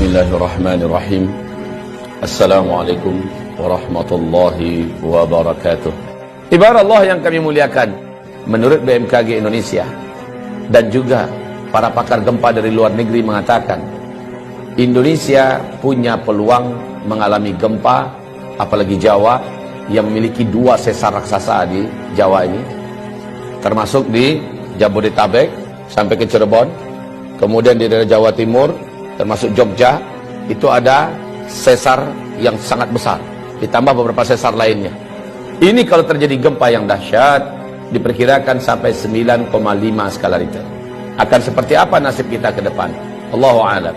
Bismillahirrahmanirrahim. Assalamualaikum warahmatullahi wabarakatuh. Ibarat Allah yang kami muliakan, menurut BMKG Indonesia dan juga para pakar gempa dari luar negeri mengatakan Indonesia punya peluang mengalami gempa, apalagi Jawa yang memiliki 2 sesar raksasa di Jawa ini, termasuk di Jabodetabek sampai ke Cirebon, kemudian di daerah Jawa Timur termasuk Jogja, itu ada sesar yang sangat besar, ditambah beberapa sesar lainnya. Ini kalau terjadi gempa yang dahsyat, diperkirakan sampai 9,5 skala Richter. Akan seperti apa nasib kita ke depan? Allahu a'lam.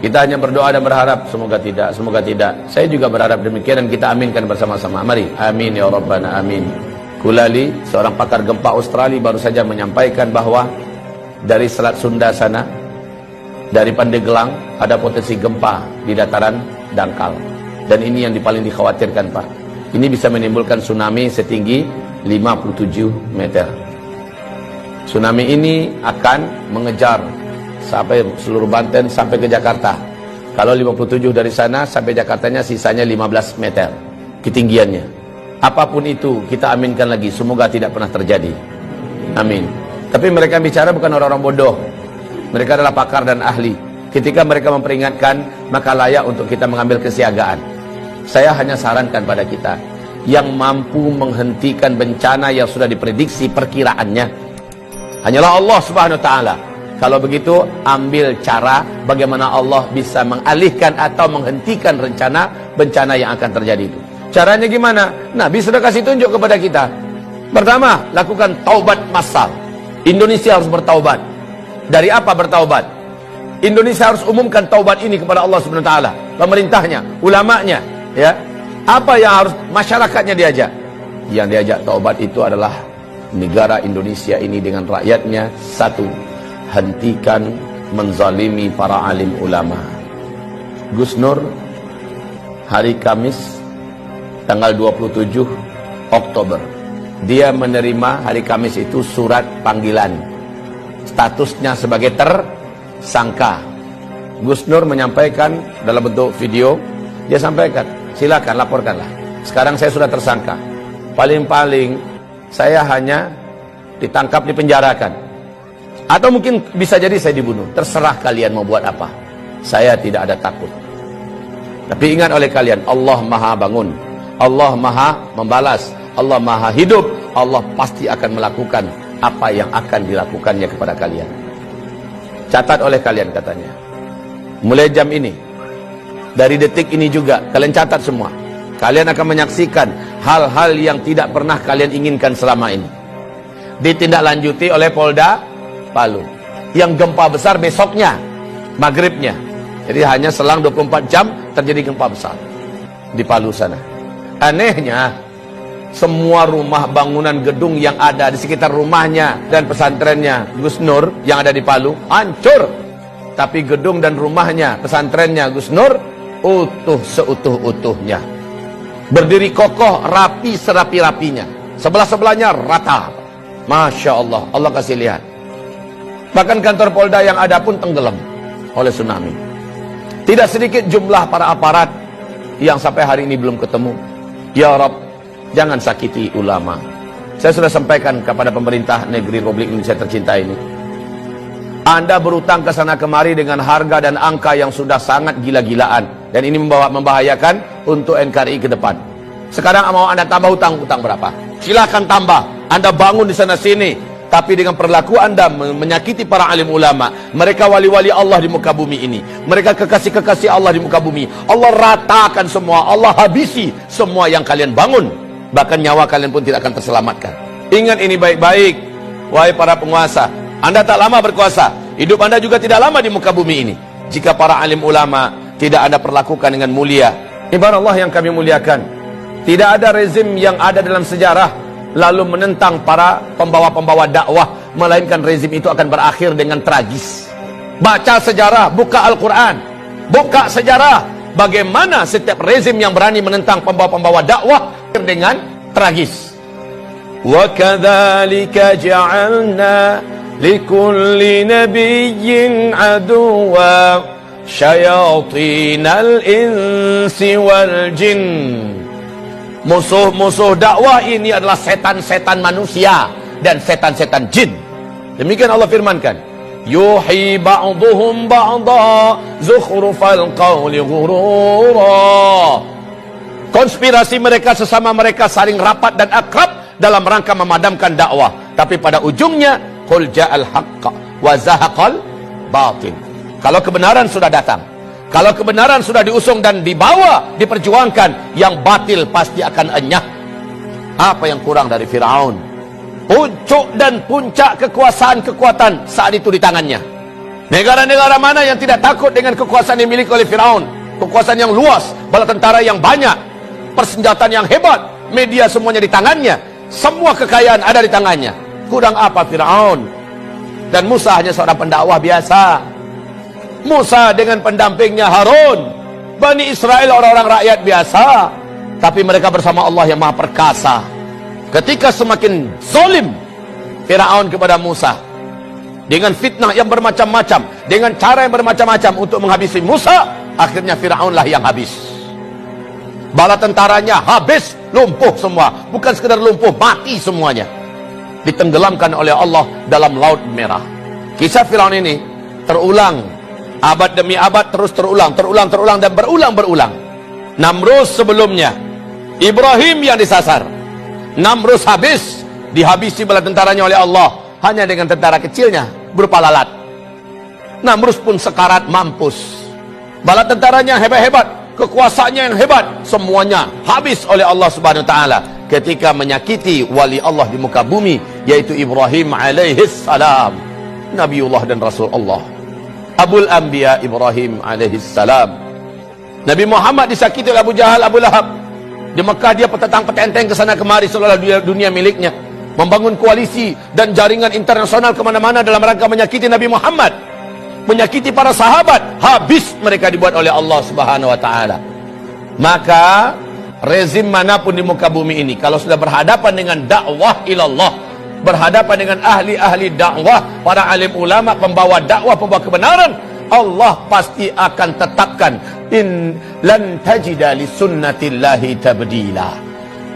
Kita hanya berdoa dan berharap semoga tidak, semoga tidak. Saya juga berharap demikian dan kita aminkan bersama-sama. Mari, amin ya rabbana amin. Kulali, seorang pakar gempa Australia, baru saja menyampaikan bahwa dari Selat Sunda sana, dari Pandeglang, ada potensi gempa di dataran dangkal. Dan ini yang paling dikhawatirkan, Pak. Ini bisa menimbulkan tsunami setinggi 57 meter. Tsunami ini akan mengejar sampai seluruh Banten sampai ke Jakarta. Kalau 57 dari sana sampai Jakartanya sisanya 15 meter ketinggiannya. Apapun itu kita aminkan lagi, semoga tidak pernah terjadi. Amin. Tapi mereka bicara bukan orang-orang bodoh. Mereka adalah pakar dan ahli. Ketika mereka memperingatkan, maka layak untuk kita mengambil kesiagaan. Saya hanya sarankan pada kita yang mampu menghentikan bencana yang sudah diprediksi perkiraannya hanyalah Allah Subhanahu wa taala. Kalau begitu, ambil cara bagaimana Allah bisa mengalihkan atau menghentikan rencana bencana yang akan terjadi itu. Caranya gimana? Nabi sudah kasih tunjuk kepada kita. Pertama, lakukan taubat massal. Indonesia harus bertaubat. Dari apa bertaubat? Indonesia harus umumkan taubat ini kepada Allah Subhanahu wa taala, pemerintahnya, ulamanya, ya. Apa yang harus masyarakatnya diajak? Yang diajak taubat itu adalah negara Indonesia ini dengan rakyatnya. Satu, hentikan menzalimi para alim ulama. Gus Nur hari Kamis tanggal 27 Oktober, dia menerima hari Kamis itu surat panggilan. Statusnya sebagai tersangka. Gus Nur menyampaikan dalam bentuk video, dia sampaikan, silakan laporkanlah. Sekarang saya sudah tersangka. Paling-paling saya hanya ditangkap, dipenjarakan. Atau mungkin bisa jadi saya dibunuh. Terserah kalian mau buat apa. Saya tidak ada takut. Tapi ingat oleh kalian, Allah Maha Bangun. Allah Maha Membalas. Allah Maha Hidup. Allah pasti akan melakukan apa yang akan dilakukannya kepada kalian. Catat oleh kalian katanya. Mulai jam ini, dari detik ini juga, kalian catat semua. Kalian akan menyaksikan hal-hal yang tidak pernah kalian inginkan selama ini. Ditindaklanjuti oleh Polda Palu. Yang gempa besar besoknya, maghribnya. Jadi hanya selang 24 jam terjadi gempa besar di Palu sana. Anehnya, semua rumah bangunan gedung yang ada di sekitar rumahnya dan pesantrennya Gus Nur yang ada di Palu hancur. Tapi gedung dan rumahnya, pesantrennya Gus Nur utuh seutuh-utuhnya. Berdiri kokoh, rapi serapi-rapinya. Sebelah-sebelahnya rata. Masya Allah, Allah kasih lihat. Bahkan kantor Polda yang ada pun tenggelam oleh tsunami. Tidak sedikit jumlah para aparat yang sampai hari ini belum ketemu. Ya Rabb, jangan sakiti ulama. Saya sudah sampaikan kepada pemerintah negeri Republik Indonesia tercinta ini. Anda berutang ke sana kemari dengan harga dan angka yang sudah sangat gila-gilaan. Dan ini membahayakan untuk NKRI ke depan. Sekarang mau Anda tambah hutang berapa? Silakan tambah. Anda bangun di sana sini. Tapi dengan perilaku Anda menyakiti para alim ulama. Mereka wali-wali Allah di muka bumi ini. Mereka kekasih-kekasih Allah di muka bumi. Allah ratakan semua. Allah habisi semua yang kalian bangun. Bahkan nyawa kalian pun tidak akan terselamatkan. Ingat ini baik-baik, wahai para penguasa. Anda tak lama berkuasa, hidup Anda juga tidak lama di muka bumi ini. Jika para alim ulama tidak Anda perlakukan dengan mulia. Ibarat Allah yang kami muliakan, tidak ada rezim yang ada dalam sejarah lalu menentang para pembawa-pembawa dakwah, melainkan rezim itu akan berakhir dengan tragis. Baca sejarah, buka Al-Quran, buka sejarah. Bagaimana setiap rezim yang berani menentang pembawa-pembawa dakwah dengan tragis. Wa kadzalika ja'alna likulli nabiyyin aduwa syayatinal insi wal jin. Musuh-musuh dakwah ini adalah setan-setan manusia dan setan-setan jin. Demikian Allah firmankan, yuhi ba'duhum ba'da zukhrufal qawli ghurura. Konspirasi mereka sesama mereka saling rapat dan akrab dalam rangka memadamkan dakwah, tapi pada ujungnya qul ja'al haqq wa zahaqal batil. Kalau kebenaran sudah datang, kalau kebenaran sudah diusung dan dibawa, diperjuangkan, yang batil pasti akan enyah. Apa yang kurang dari Firaun? Puncak dan puncak kekuasaan kekuatan saat itu di tangannya. Negara-negara mana yang tidak takut dengan kekuasaan yang dimiliki oleh Firaun? Kekuasaan yang luas, bala tentara yang banyak, persenjataan yang hebat, media semuanya di tangannya, semua kekayaan ada di tangannya. Kurang apa Firaun? Dan Musa hanya seorang pendakwah biasa. Musa dengan pendampingnya Harun, Bani Israel orang-orang rakyat biasa, tapi mereka bersama Allah yang Maha Perkasa. Ketika semakin zalim Firaun kepada Musa dengan fitnah yang bermacam-macam, dengan cara yang bermacam-macam untuk menghabisi Musa, akhirnya Firaunlah yang habis. Bala tentaranya habis, lumpuh semua. Bukan sekedar lumpuh, mati semuanya, ditenggelamkan oleh Allah dalam Laut Merah. Kisah Firaun ini terulang abad demi abad, terus terulang dan berulang. Namrus sebelumnya, Ibrahim yang disasar. Namrus habis, dihabisi bala tentaranya oleh Allah hanya dengan tentara kecilnya berupa lalat. Namrus pun sekarat mampus. Bala tentaranya hebat-hebat, kekuasaannya yang hebat, semuanya habis oleh Allah Subhanahu wa taala ketika menyakiti wali Allah di muka bumi, yaitu Ibrahim alaihis salam, Nabiullah dan Rasul Allah, Abul Anbiya Ibrahim alaihis salam. Nabi Muhammad disakiti oleh Abu Jahal, Abu Lahab. Di Mekah dia petentang-petenteng ke sana kemari seolah dunia miliknya, membangun koalisi dan jaringan internasional kemana-mana dalam rangka menyakiti Nabi Muhammad, menyakiti para sahabat. Habis mereka dibuat oleh Allah Subhanahu wa taala. Maka rezim manapun di muka bumi ini, kalau sudah berhadapan dengan dakwah ilallah, berhadapan dengan ahli-ahli dakwah, para alim ulama, pembawa dakwah, pembawa kebenaran, Allah pasti akan tetapkan in lan tajida li sunnatillahi tabdila.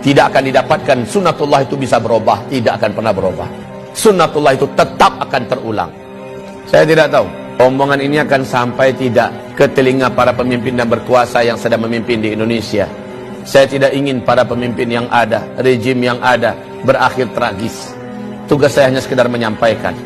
Tidak akan didapatkan sunnatullah itu bisa berubah, tidak akan pernah berubah. Sunnatullah itu tetap akan terulang. Saya tidak tahu omongan ini akan sampai tidak ke telinga para pemimpin dan berkuasa yang sedang memimpin di Indonesia. Saya tidak ingin para pemimpin yang ada, rejim yang ada berakhir tragis. Tugas saya hanya sekedar menyampaikan.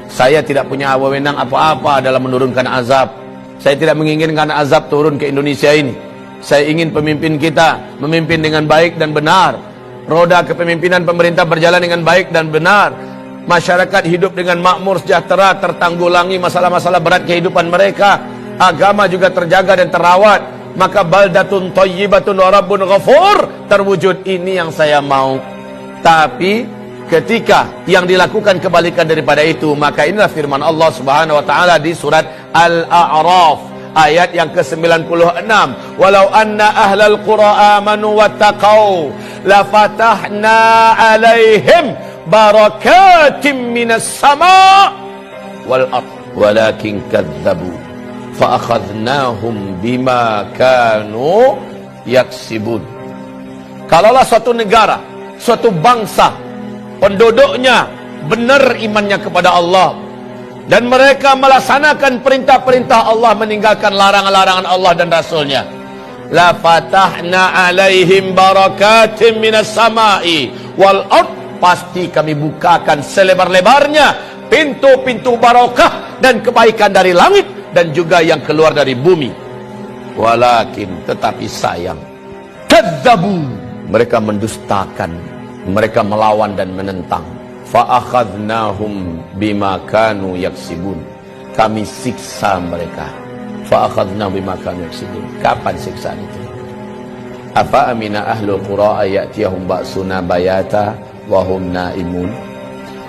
Saya tidak punya wewenang apa-apa dalam menurunkan azab. Saya tidak menginginkan azab turun ke Indonesia ini. Saya ingin pemimpin kita memimpin dengan baik dan benar. Roda kepemimpinan pemerintah berjalan dengan baik dan benar. Masyarakat hidup dengan makmur, sejahtera, tertanggulangi masalah-masalah berat kehidupan mereka. Agama juga terjaga dan terawat. Maka baldatun thayyibatun wa rabbun ghafur terwujud. Ini yang saya mau. Tapi ketika yang dilakukan kebalikan daripada itu, maka inilah firman Allah Subhanahu wa taala di surat Al-A'raf ayat yang ke-96, walau anna ahlal qura amanu wattaqau la fatahna alaihim barakatim minas sama wal ard walakin kadzabu fa akhadnahum bima kanu yaksibun. Kalaulah suatu negara, suatu bangsa, penduduknya benar imannya kepada Allah dan mereka melaksanakan perintah-perintah Allah, meninggalkan larangan-larangan Allah dan Rasulnya, la fatahna alaihim barakatim minas samai wal ard, pasti kami bukakan selebar-lebarnya pintu-pintu barakah dan kebaikan dari langit dan juga yang keluar dari bumi. Walakin, tetapi sayang, kadzabu, mereka mendustakan, mereka melawan dan menentang. Fa akhadnahum bima kanu yaksibun, kami siksa mereka. Fa akhadnahum bima kanu yaksibun. Kapan siksaan itu? Afa amina ahlul qura ayatiyahum ba'suna bayata wa hum naimun.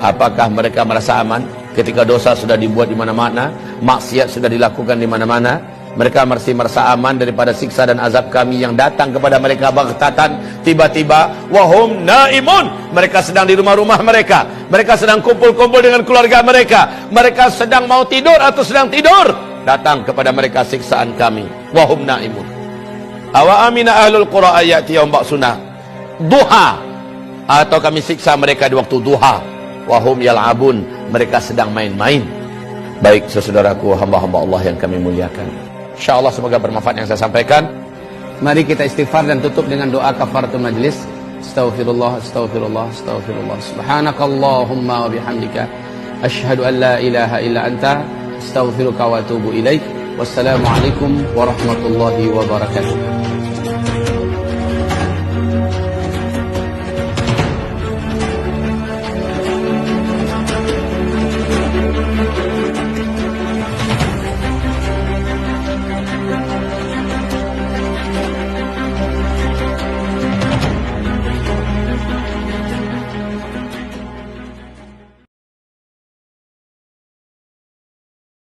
Apakah mereka merasa aman ketika dosa sudah dibuat di mana-mana, maksiat sudah dilakukan di mana-mana? Mereka masih merasa aman daripada siksa dan azab kami yang datang kepada mereka baghtatan, tiba-tiba. Wahum naimun, mereka sedang di rumah-rumah mereka, mereka sedang kumpul-kumpul dengan keluarga mereka, mereka sedang mau tidur atau sedang tidur. datang kepada mereka siksaan kami wahum naimun. Awa amina ahlul qura ayati yaum ba'suna duha, atau kami siksa mereka di waktu duha wahum yal'abun, mereka sedang main-main. Baik saudaraku, hamba-hamba Allah yang kami muliakan, insyaallah semoga bermanfaat yang saya sampaikan. Mari kita istighfar dan tutup dengan doa kafaratul majlis. Astaghfirullah, astaghfirullah, astaghfirullah. Subhanakallahumma wa bihamdika asyhadu an la ilaha illa anta astaghfiruka wa atubu ilaik. Wassalamualaikum warahmatullahi wabarakatuh.